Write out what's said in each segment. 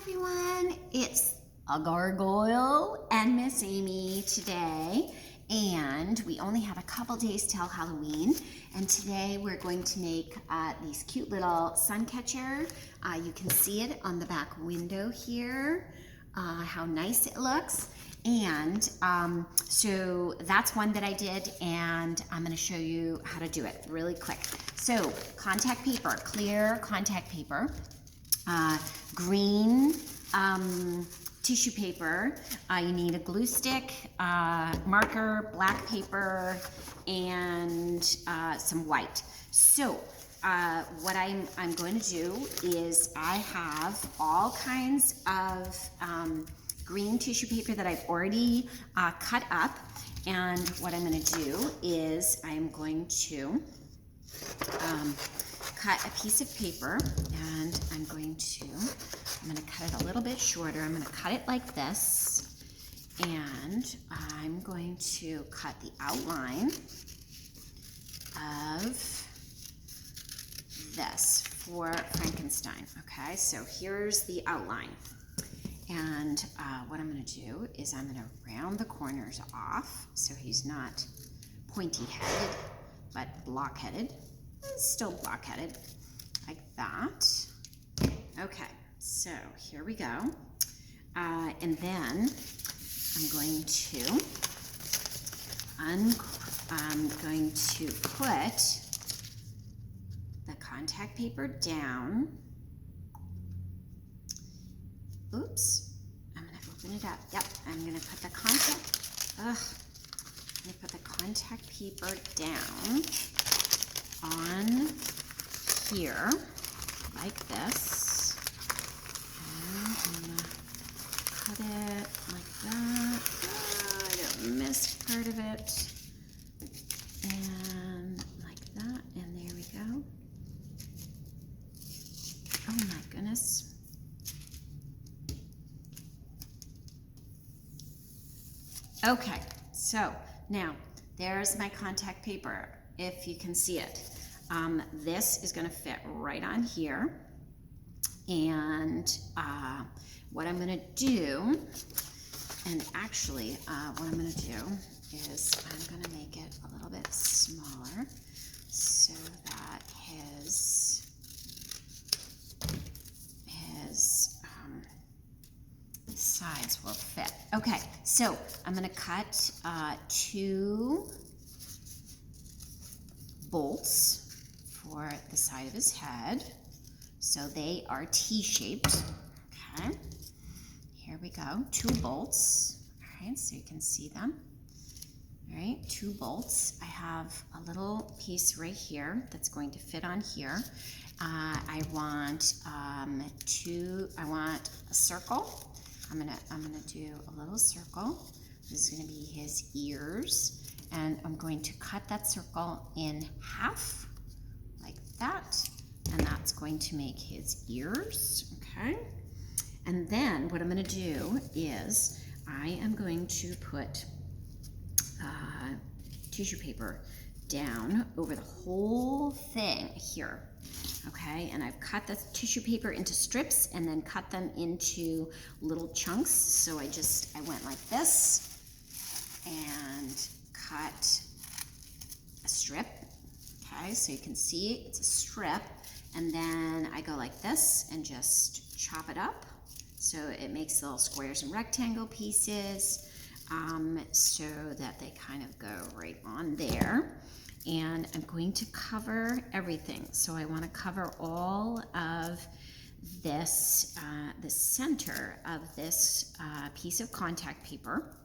everyone, it's a gargoyle and Miss Amy today, and we only have a couple days till Halloween, and today we're going to make these cute little sun catcher. You can see it on the back window here, how nice it looks. And so that's one that I did, and I'm going to show you how to do it really quick. So contact paper, clear contact paper, green tissue paper, you need a glue stick, marker, black paper, and some white. So what I'm going to do is I have all kinds of green tissue paper that I've already cut up, and what I'm going to do is I'm going to cut a piece of paper, and I'm going to cut it a little bit shorter. I'm going to cut it like this, and I'm going to cut the outline of this for Frankenstein. Okay, so here's the outline. And what I'm going to do is I'm going to round the corners off so he's not pointy-headed, but block-headed. Still block-headed, like that. Okay, so here we go. And then I'm going to put the contact paper down. Oops, I'm going to open it up. Yep, I'm going to put the contact paper down on here like this. And I'm going to cut it like that. Oh, I missed part of it. And like that, and there we go. Oh my goodness. Okay, so now there's my contact paper, if you can see it. This is going to fit right on here, and what I'm going to do, and actually what I'm going to do is I'm going to make it a little bit smaller so that his sides will fit. Okay, so I'm going to cut 2 bolts for the side of his head, so they are T-shaped. Okay, here we go, 2 bolts. All right, so you can see them. All right, 2 bolts. I have a little piece right here that's going to fit on here. I want a circle. I'm gonna do a little circle. This is gonna be his ears, and I'm going to cut that circle in half like that, and that's going to make his ears. Okay, and then what I'm going to do is I am going to put tissue paper down over the whole thing here. Okay, and I've cut the tissue paper into strips and then cut them into little chunks. So I went like this and cut a strip. Okay, so you can see it's a strip, and then I go like this and just chop it up so it makes little squares and rectangle pieces, so that they kind of go right on there. And I'm going to cover everything. So I want to cover all of this, the center of this piece of contact paper.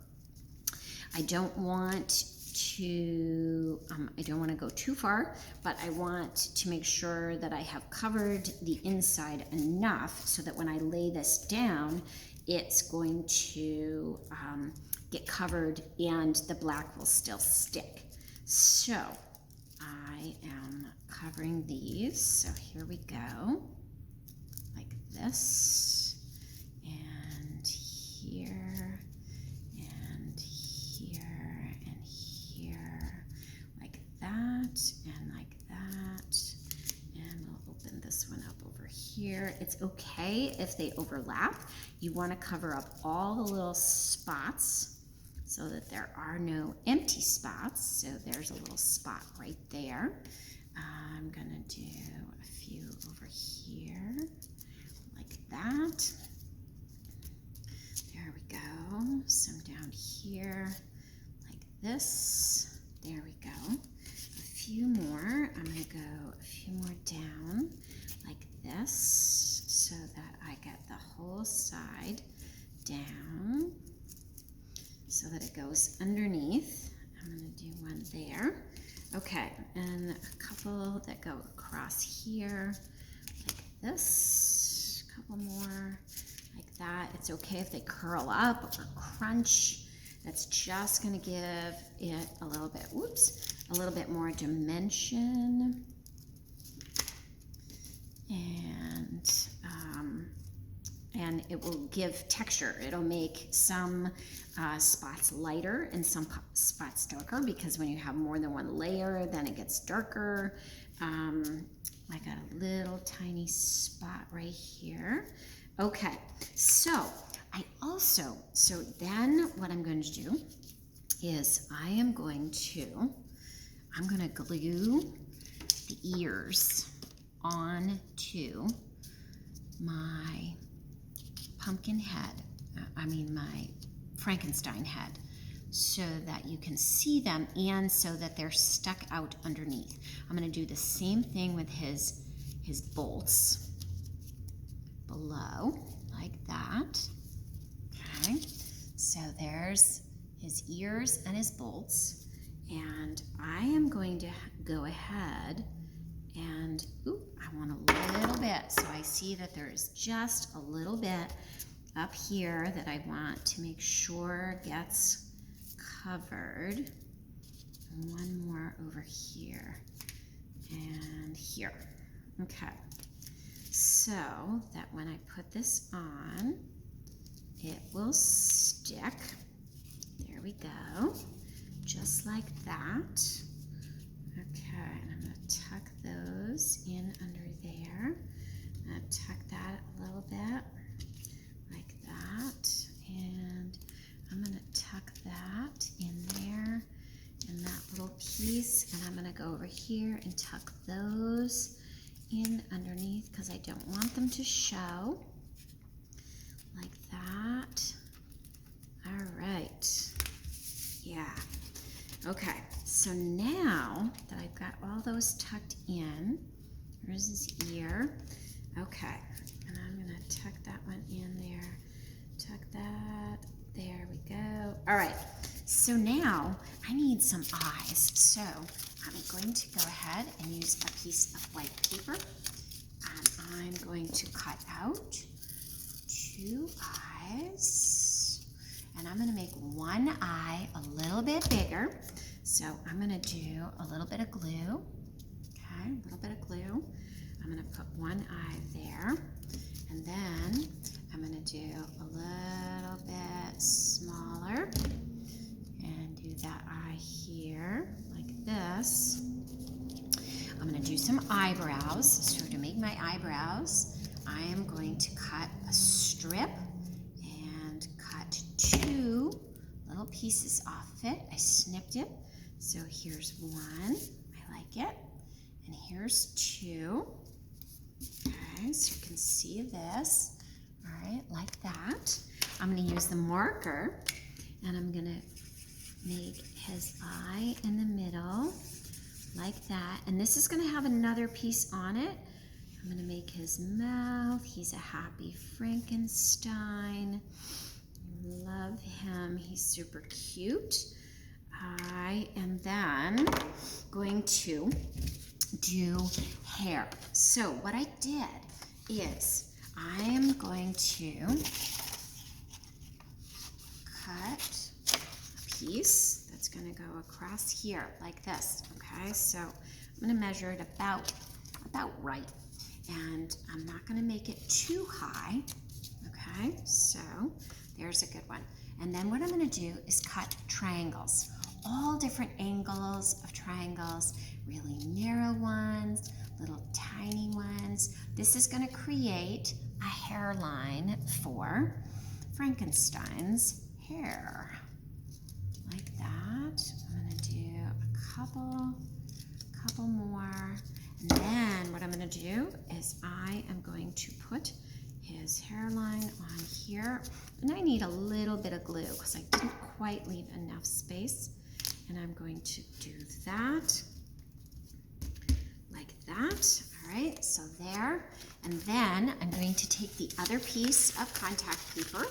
I don't want to go too far, but I want to make sure that I have covered the inside enough so that when I lay this down, it's going to get covered and the black will still stick. So I am covering these, so here we go, like this, and here, and here, and here, like that, and like that, and we'll open this one up over here. here. It's okay if they overlap. You want to cover up all the little spots so that there are no empty spots. So there's a little spot right there. I'm gonna do a few over here, like that. There we go. Some down here, like this. There we go. A few more. I'm gonna go a few more down, like this, so that I get the whole side down, so that it goes underneath. I'm gonna do one there. Okay, and a couple that go across here, like this. A couple more, like that. It's okay if they curl up or crunch. That's just gonna give it a little bit, whoops, a little bit more dimension. And it will give texture. It'll make some spots lighter and some spots darker, because when you have more than one layer, then it gets darker. I got a little tiny spot right here. Okay, so then what I'm going to do is I'm going to glue the ears onto my pumpkin head, my Frankenstein head, so that you can see them and so that they're stuck out underneath. I'm going to do the same thing with his bolts below, like that. Okay, so there's his ears and his bolts, and I am going to go ahead and, I want a little bit, so I see that there's just a little bit up here that I want to make sure gets covered. And one more over here and here. Okay, so that when I put this on, it will stick. There we go, just like that. Okay, and I'm going to tuck those in under there. I'm going to tuck that a little bit, like that. And I'm going to tuck that in there, in that little piece. And I'm going to go over here and tuck those in underneath, because I don't want them to show, like that. All right. Yeah. Okay, so now that I've got all those tucked in, here's his ear. Okay, and I'm gonna tuck that one in there, tuck that, there we go. All right, so now I need some eyes. So I'm going to go ahead and use a piece of white paper, and I'm going to cut out 2 eyes. And I'm going to make one eye a little bit bigger. So I'm going to do a little bit of glue. Okay, a little bit of glue. I'm going to put one eye there. And then I'm going to do a little bit smaller. And do that eye here, like this. I'm going to do some eyebrows. So to make my eyebrows, I am going to cut a strip. 2 little pieces off of it. I snipped it. So here's 1. I like it. And here's 2. Okay, so you can see this. All right, like that. I'm going to use the marker, and I'm going to make his eye in the middle, like that. And this is going to have another piece on it. I'm going to make his mouth. He's a happy Frankenstein. Love him. He's super cute. I am then going to do hair. So what I did is I am going to cut a piece that's going to go across here like this. Okay, so I'm going to measure it about right, and I'm not going to make it too high. Okay, so there's a good one. And then what I'm going to do is cut triangles, all different angles of triangles, really narrow ones, little tiny ones. This is going to create a hairline for Frankenstein's hair. Like that. I'm going to do a couple more. And then what I'm going to do is I am going to put his hairline on here. And I need a little bit of glue because I didn't quite leave enough space. And I'm going to do that, like that. All right, so there. And then I'm going to take the other piece of contact paper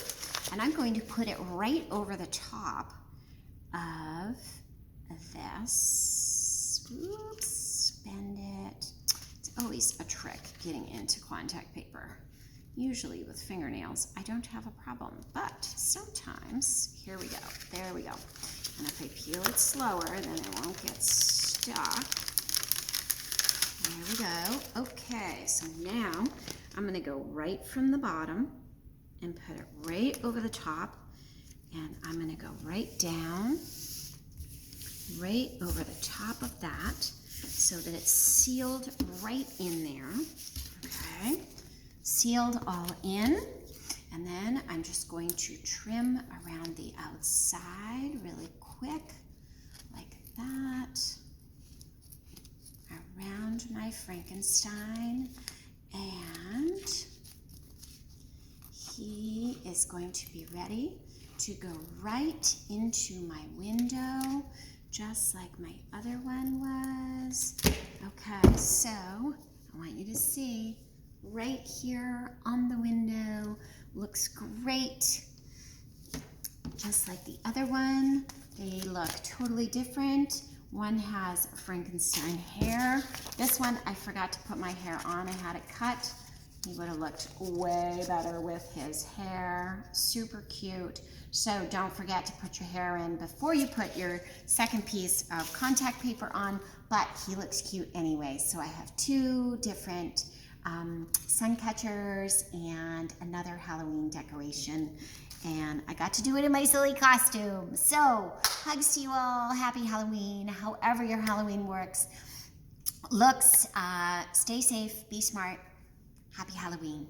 and I'm going to put it right over the top of this. Oops, bend it. It's always a trick getting into contact paper. Usually with fingernails, I don't have a problem, but sometimes, here we go, there we go. And if I peel it slower, then it won't get stuck. There we go. Okay, so now I'm gonna go right from the bottom and put it right over the top. And I'm gonna go right down, right over the top of that so that it's sealed right in there, okay? Sealed all in. And then I'm just going to trim around the outside really quick, like that, around my Frankenstein. And he is going to be ready to go right into my window, just like my other one was. Okay, so I want you to see right here on the window. Looks great, just like the other one. They look totally different. One has Frankenstein hair. This one, I forgot to put my hair on. I had it cut. He would have looked way better with his hair. Super cute. So don't forget to put your hair in before you put your second piece of contact paper on, but he looks cute anyway. So I have two different sun catchers and another Halloween decoration, and I got to do it in my silly costume. So hugs to you all. Happy Halloween, however your Halloween looks. Stay safe, be smart. Happy Halloween.